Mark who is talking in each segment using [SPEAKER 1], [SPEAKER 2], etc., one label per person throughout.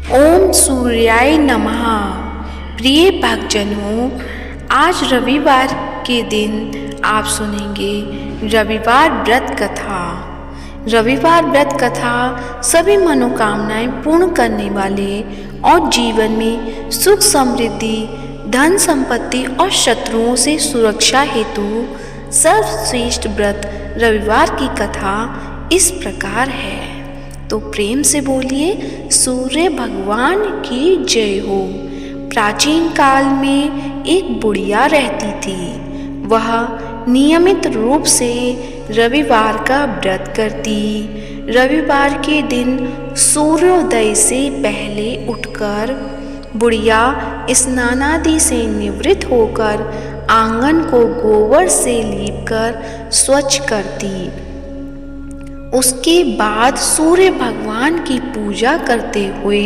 [SPEAKER 1] ओम सूर्याय नमः। प्रिय भक्तजनों, आज रविवार के दिन आप सुनेंगे रविवार व्रत कथा। रविवार व्रत कथा सभी मनोकामनाएं पूर्ण करने वाले और जीवन में सुख समृद्धि, धन संपत्ति और शत्रुओं से सुरक्षा हेतु सर्वश्रेष्ठ व्रत रविवार की कथा इस प्रकार है। तो प्रेम से बोलिए सूर्य भगवान की जय हो। प्राचीन काल में एक बुढ़िया रहती थी। वह नियमित रूप से रविवार का व्रत करती। रविवार के दिन सूर्योदय से पहले उठकर बुढ़िया स्नानादि से निवृत्त होकर आंगन को गोबर से लीपकर स्वच्छ करती। उसके बाद सूर्य भगवान की पूजा करते हुए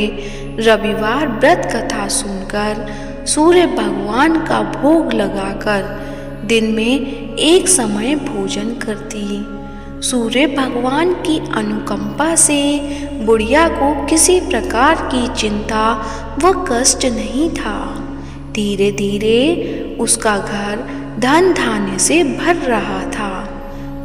[SPEAKER 1] रविवार व्रत कथा सुनकर सूर्य भगवान का भोग लगाकर दिन में एक समय भोजन करती। सूर्य भगवान की अनुकंपा से बुढ़िया को किसी प्रकार की चिंता व कष्ट नहीं था। धीरे धीरे उसका घर धन धान्य से भर रहा था।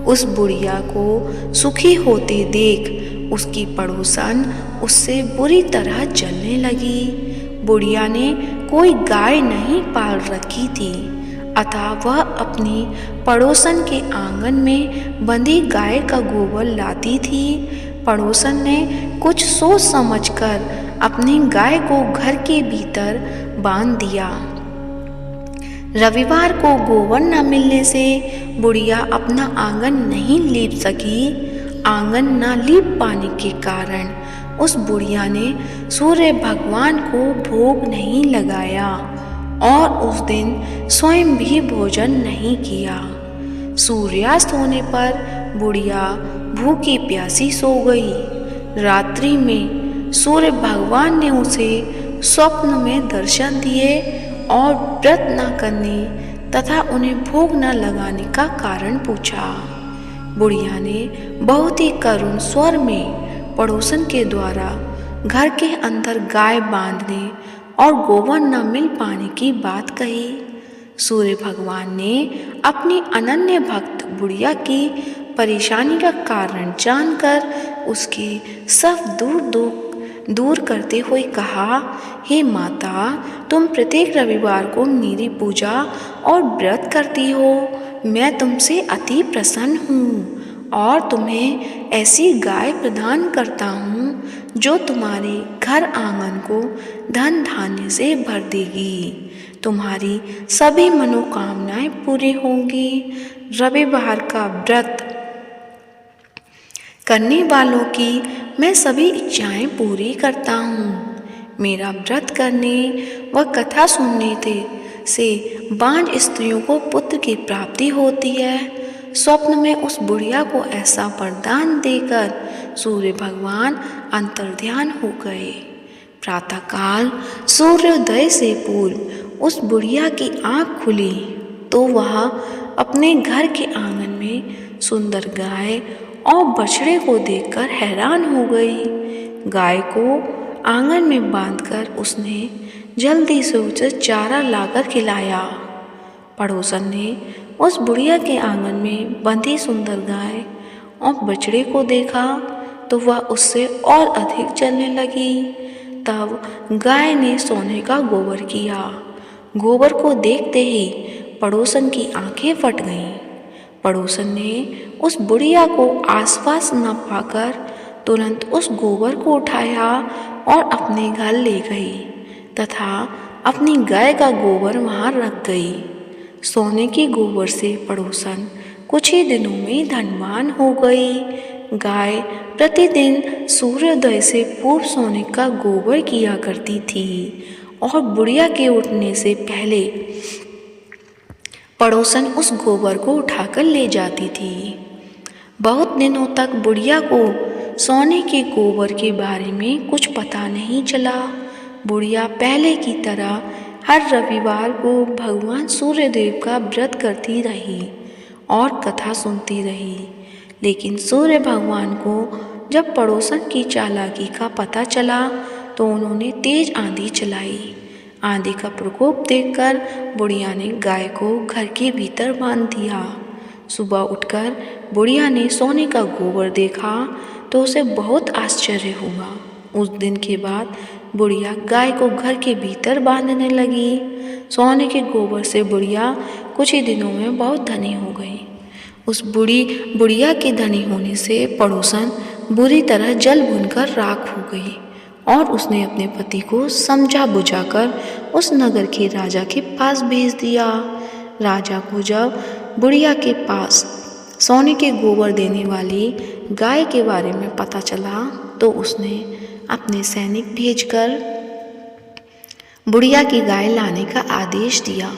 [SPEAKER 1] उस बुढ़िया को सुखी होते देख उसकी पड़ोसन उससे बुरी तरह जलने लगी। बुढ़िया ने कोई गाय नहीं पाल रखी थी, अतः वह अपनी पड़ोसन के आंगन में बंधी गाय का गोबर लाती थी। पड़ोसन ने कुछ सोच समझकर अपनी गाय को घर के भीतर बांध दिया। रविवार को गोबर न मिलने से बुढ़िया अपना आंगन नहीं लीप सकी। आंगन न लीप पाने के कारण उस बुढ़िया ने सूर्य भगवान को भोग नहीं लगाया और उस दिन स्वयं भी भोजन नहीं किया। सूर्यास्त होने पर बुढ़िया भूखी प्यासी सो गई। रात्रि में सूर्य भगवान ने उसे स्वप्न में दर्शन दिए और व्रत न करने तथा उन्हें भोग न लगाने का कारण पूछा। बुढ़िया ने बहुत ही करुण स्वर में पड़ोसन के द्वारा घर के अंदर गाय बांधने और गोबर न मिल पाने की बात कही। सूर्य भगवान ने अपनी अनन्य भक्त बुढ़िया की परेशानी का कारण जानकर उसके सब दुख दूर करते हुए कहा, हे माता, तुम प्रत्येक रविवार को मेरी पूजा और व्रत करती हो। मैं तुमसे अति प्रसन्न हूँ और तुम्हें ऐसी गाय प्रदान करता हूँ जो तुम्हारे घर आंगन को धन धान्य से भर देगी। तुम्हारी सभी मनोकामनाएं पूरी होंगी। रविवार का व्रत करने वालों की मैं सभी इच्छाएं पूरी करता हूँ। मेरा व्रत करने व कथा सुनने से बांझ स्त्रियों को पुत्र की प्राप्ति होती है। स्वप्न में उस बुढ़िया को ऐसा वरदान देकर सूर्य भगवान अंतर्ध्यान हो गए। प्रातःकाल सूर्योदय से पूर्व उस बुढ़िया की आँख खुली तो वह अपने घर के आंगन में सुंदर गाय और बछड़े को देखकर हैरान हो गई। गाय को आंगन में बांधकर उसने जल्दी से उसे चारा लाकर खिलाया। पड़ोसन ने उस बुढ़िया के आंगन में बंधी सुंदर गाय और बछड़े को देखा तो वह उससे और अधिक जलने लगी। तब गाय ने सोने का गोबर किया। गोबर को देखते ही पड़ोसन की आंखें फट गईं। पड़ोसन ने उस बुढ़िया को आसपास न पाकर तुरंत उस गोबर को उठाया और अपने घर ले गई तथा अपनी गाय का गोबर वहाँ रख गई। सोने की गोबर से पड़ोसन कुछ ही दिनों में धनवान हो गई। गाय प्रतिदिन सूर्योदय से पूर्व सोने का गोबर किया करती थी और बुढ़िया के उठने से पहले पड़ोसन उस गोबर को उठाकर ले जाती थी। बहुत दिनों तक बुढ़िया को सोने के गोबर के बारे में कुछ पता नहीं चला। बुढ़िया पहले की तरह हर रविवार को भगवान सूर्यदेव का व्रत करती रही और कथा सुनती रही। लेकिन सूर्य भगवान को जब पड़ोसन की चालाकी का पता चला तो उन्होंने तेज आंधी चलाई। आंधी का प्रकोप देखकर बुढ़िया ने गाय को घर के भीतर बांध दिया। सुबह उठकर बुढ़िया ने सोने का गोबर देखा तो उसे बहुत आश्चर्य हुआ। उस दिन के बाद बुढ़िया गाय को घर के भीतर बांधने लगी। सोने के गोबर से बुढ़िया कुछ ही दिनों में बहुत धनी हो गई। उस बुढ़िया के धनी होने से पड़ोसन बुरी तरह जल भुनकर राख हो गई और उसने अपने पति को समझा बुझाकर उस नगर के राजा के पास भेज दिया। राजा को जब बुढ़िया के पास सोने के गोबर देने वाली गाय के बारे में पता चला तो उसने अपने सैनिक भेजकर बुढ़िया की गाय लाने का आदेश दिया।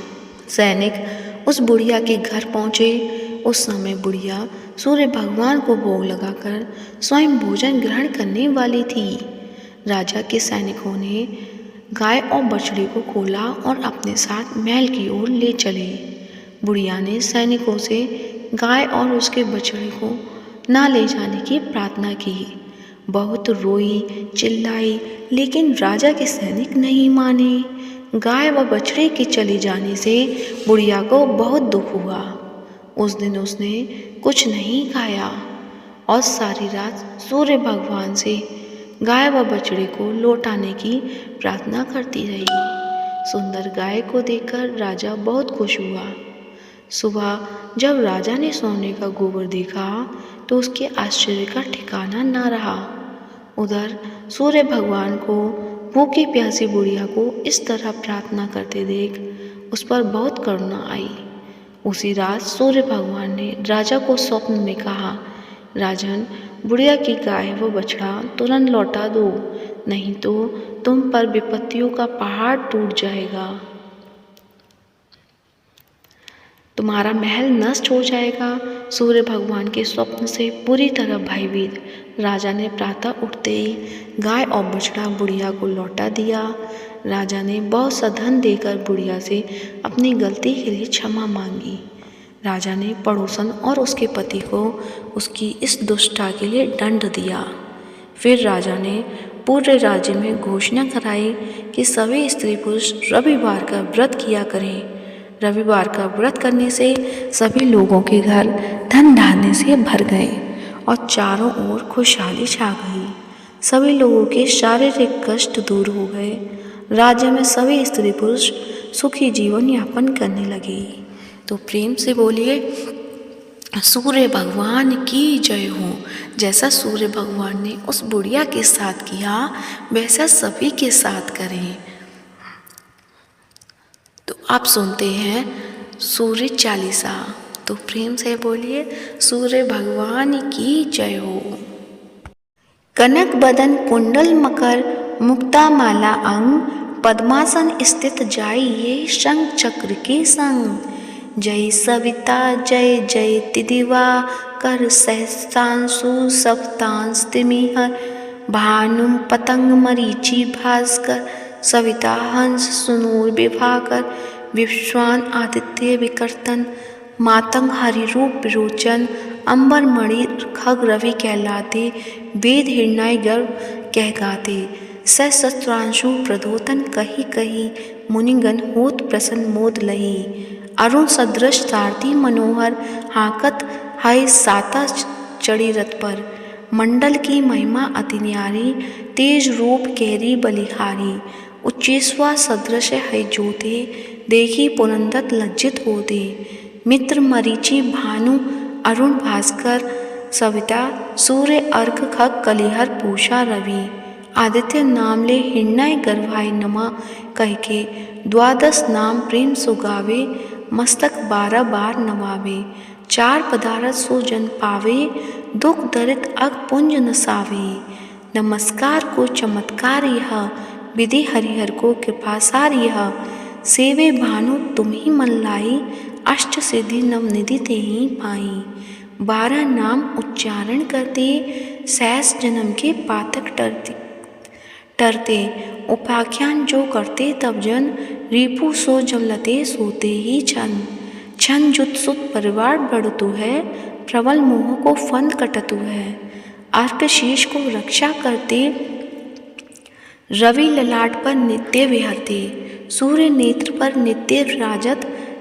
[SPEAKER 1] सैनिक उस बुढ़िया के घर पहुँचे। उस समय बुढ़िया सूर्य भगवान को भोग लगाकर स्वयं भोजन ग्रहण करने वाली थी। राजा के सैनिकों ने गाय और बछड़े को खोला और अपने साथ महल की ओर ले चले। बुढ़िया ने सैनिकों से गाय और उसके बछड़े को ना ले जाने की प्रार्थना की। बहुत रोई चिल्लाई, लेकिन राजा के सैनिक नहीं माने। गाय व बछड़े के चले जाने से बुढ़िया को बहुत दुख हुआ। उस दिन उसने कुछ नहीं खाया और सारी रात सूर्य भगवान से गाय व बछड़े को लौटाने की प्रार्थना करती रही। सुंदर गाय को देखकर राजा बहुत खुश हुआ। सुबह जब राजा ने सोने का गोबर देखा तो उसके आश्चर्य का ठिकाना न रहा। उधर सूर्य भगवान को भूखी प्यासी बुढ़िया को इस तरह प्रार्थना करते देख उस पर बहुत करुणा आई। उसी रात सूर्य भगवान ने राजा को स्वप्न में कहा, राजन, बुढ़िया की गाय व बछड़ा तुरंत लौटा दो, नहीं तो तुम पर विपत्तियों का पहाड़ टूट जाएगा। तुम्हारा महल नष्ट हो जाएगा। सूर्य भगवान के स्वप्न से पूरी तरह भयभीत राजा ने प्रातः उठते ही गाय और बछड़ा बुढ़िया को लौटा दिया। राजा ने बहुत सा धन देकर बुढ़िया से अपनी गलती के लिए क्षमा मांगी। राजा ने पड़ोसन और उसके पति को उसकी इस दुष्टता के लिए दंड दिया। फिर राजा ने पूरे राज्य में घोषणा कराई कि सभी स्त्री पुरुष रविवार का व्रत किया करें। रविवार का व्रत करने से सभी लोगों के घर धन धान्य से भर गए और चारों ओर खुशहाली छा गई। सभी लोगों के शारीरिक कष्ट दूर हो गए। राज्य में सभी स्त्री पुरुष सुखी जीवन यापन करने लगे। तो प्रेम से बोलिए, सूर्य भगवान की जय हो। जैसा सूर्य भगवान ने उस बुढ़िया के साथ किया वैसा सभी के साथ करें। तो आप सुनते हैं सूर्य चालीसा। तो प्रेम से बोलिए, सूर्य भगवान की जय हो। कनक बदन कुंडल मकर मुक्ता माला अंग, पद्मासन स्थित जाइए शंख चक्र के संग। जय सविता जय जय तिदिवा कर, सहस्रांशु सप्तांश तिमिहर। भानुम पतंग मरीचि भास्कर, सविता हंस सुनूर विभाकर। विश्वान आदित्य विकर्तन, मातंग हरिरूप विरोचन। अंबर मणि खग रवि कहलाते, वेद हिरणाय गर्भ कह गाते। सहस्त्रांशु प्रदोतन कही कही, मुनिगण होत प्रसन्न मोद लही। अरुण सदृश सारथी मनोहर, हाकत है साता चढ़ी रथ पर। मंडल की महिमा अति न्यारी, तेज रूप केरी बलिहारी। उच्चेश्वा सदृश है ज्योति, देखी पुनंदत लज्जित होते। मित्र मरीचि भानु अरुण भास्कर, सविता सूर्य अर्क खग कलिहर पूषा रवि। आदित्य नाम ले हिरणाय गर्भाय नमा, कह के द्वादश नाम प्रेम सुगावे। मस्तक 12 बार नवावे, चार पदारथ सो जन पावे। दुख दरित अग पुंज नसावे। नमस्कार को चमत्कार यह, विधि हरिहर को कृपासार यह। सेवे भानु तुम ही मन लाई, अष्ट सिद्धि नवनिधि ते ही पाई। 12 नाम उच्चारण करते, सहस जन्म के पातक टरते। उपाख्यान जो करते तब जन, रिपु सो जमलते सोते ही छन। छन जुत सुत परिवार बढ़तु है, प्रबल मोह को फंद कटतु है। अर्क शीष को रक्षा करते, रवि ललाट पर नित्य विहरते, सूर्य नेत्र पर नित्य विराजत,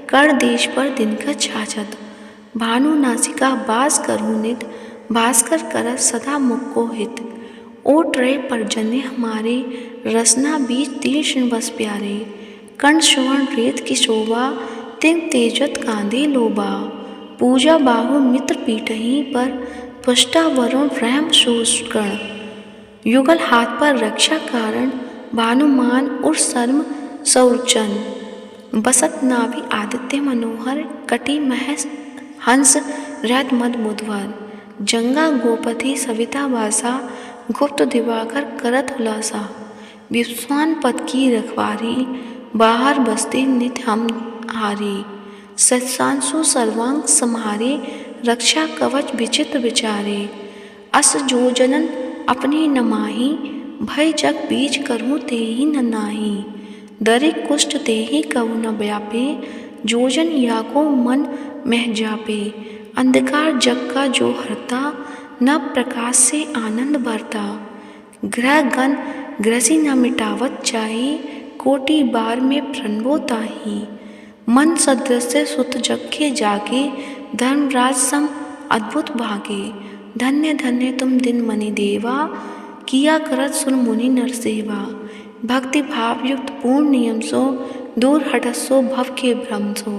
[SPEAKER 1] कर देश पर दिन का छाछत, भानु नासिका बास करहु नित, भास्कर करत सदा मुख को हित। ओट रहे परजन्य हमारे, रसना बीज तीक्ष्ण बस प्यारे, कर्ण सुवर्ण रेत की शोभा, तिंग तेजत कांधे लोबा, पूजा बाहु मित्र पीठही पर, पुष्टा वरुण रहम शोषकर्ण, युगल हाथ पर रक्षा कारण, भानुमान उर सर्म सौरचन, बसत नाभि आदित्य मनोहर, कटी महस हंस रहत मद मुधवर, जंगा गोपति सविता वासा, गुप्त दिवाकर करत हुलासा, विश्वान पद की रखवारी, बाहर बसते नित हम हारी, सत्सांसु सर्वांग सम्हारे, रक्षा कवच विचित्र विचारे, अस जो जनन अपने न माही, भय जग बीज करहूँ तेहि न नाही, डरे कुष्ठ तेहि कवु न व्यापे, जोजन या को मन मह जापे, अंधकार जग का जो हरता, न प्रकाश से आनंद भरता, ग्रह गण ग्रसी न मिटावत चाही, कोटि बार में प्रणवो ताही, मन सदृश सुत जग के जागे, धर्मराज सम अद्भुत भागे, धन्य धन्य तुम दिन मनि देवा, किया करत सुर मुनि नर सेवा, भक्ति भाव युक्त पूर्ण नियम सो, दूर हटत सो भव के भ्रम सो,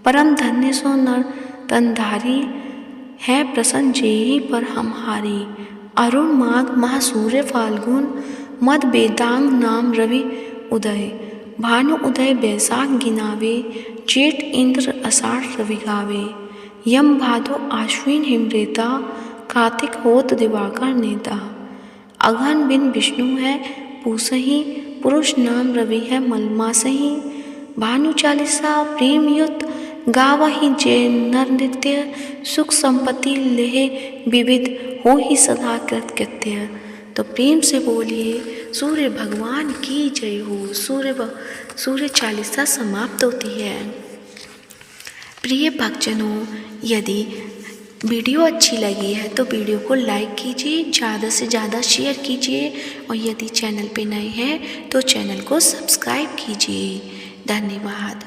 [SPEAKER 1] परम धन्य सो नर तनधारी, है प्रसन्न जेहि पर हम हारी, अरुण माघ महा सूर्य फाल्गुन, मद बेदांग नाम रवि उदय, भानु उदय बैसाख गिनावे, जेठ इंद्र आषाढ़ रवि गावे, यम भादो आश्विन हिमरेता, कार्तिक होत दिवाकर नेता, अघन बिन विष्णु है पूसही, पुरुष नाम रवि है मलमासही, भानु चालीसा प्रेम युक्त, गावहि जय नर नित्य, सुख संपत्ति लेहे विविध, हो ही सदा कृतकृत्य। तो प्रेम से बोलिए सूर्य भगवान की जय हो। सूर्य चालीसा समाप्त होती है। प्रिय भक्तजनों, यदि वीडियो अच्छी लगी है तो वीडियो को लाइक कीजिए, ज़्यादा से ज़्यादा शेयर कीजिए और यदि चैनल पे नए हैं तो चैनल को सब्सक्राइब कीजिए। धन्यवाद।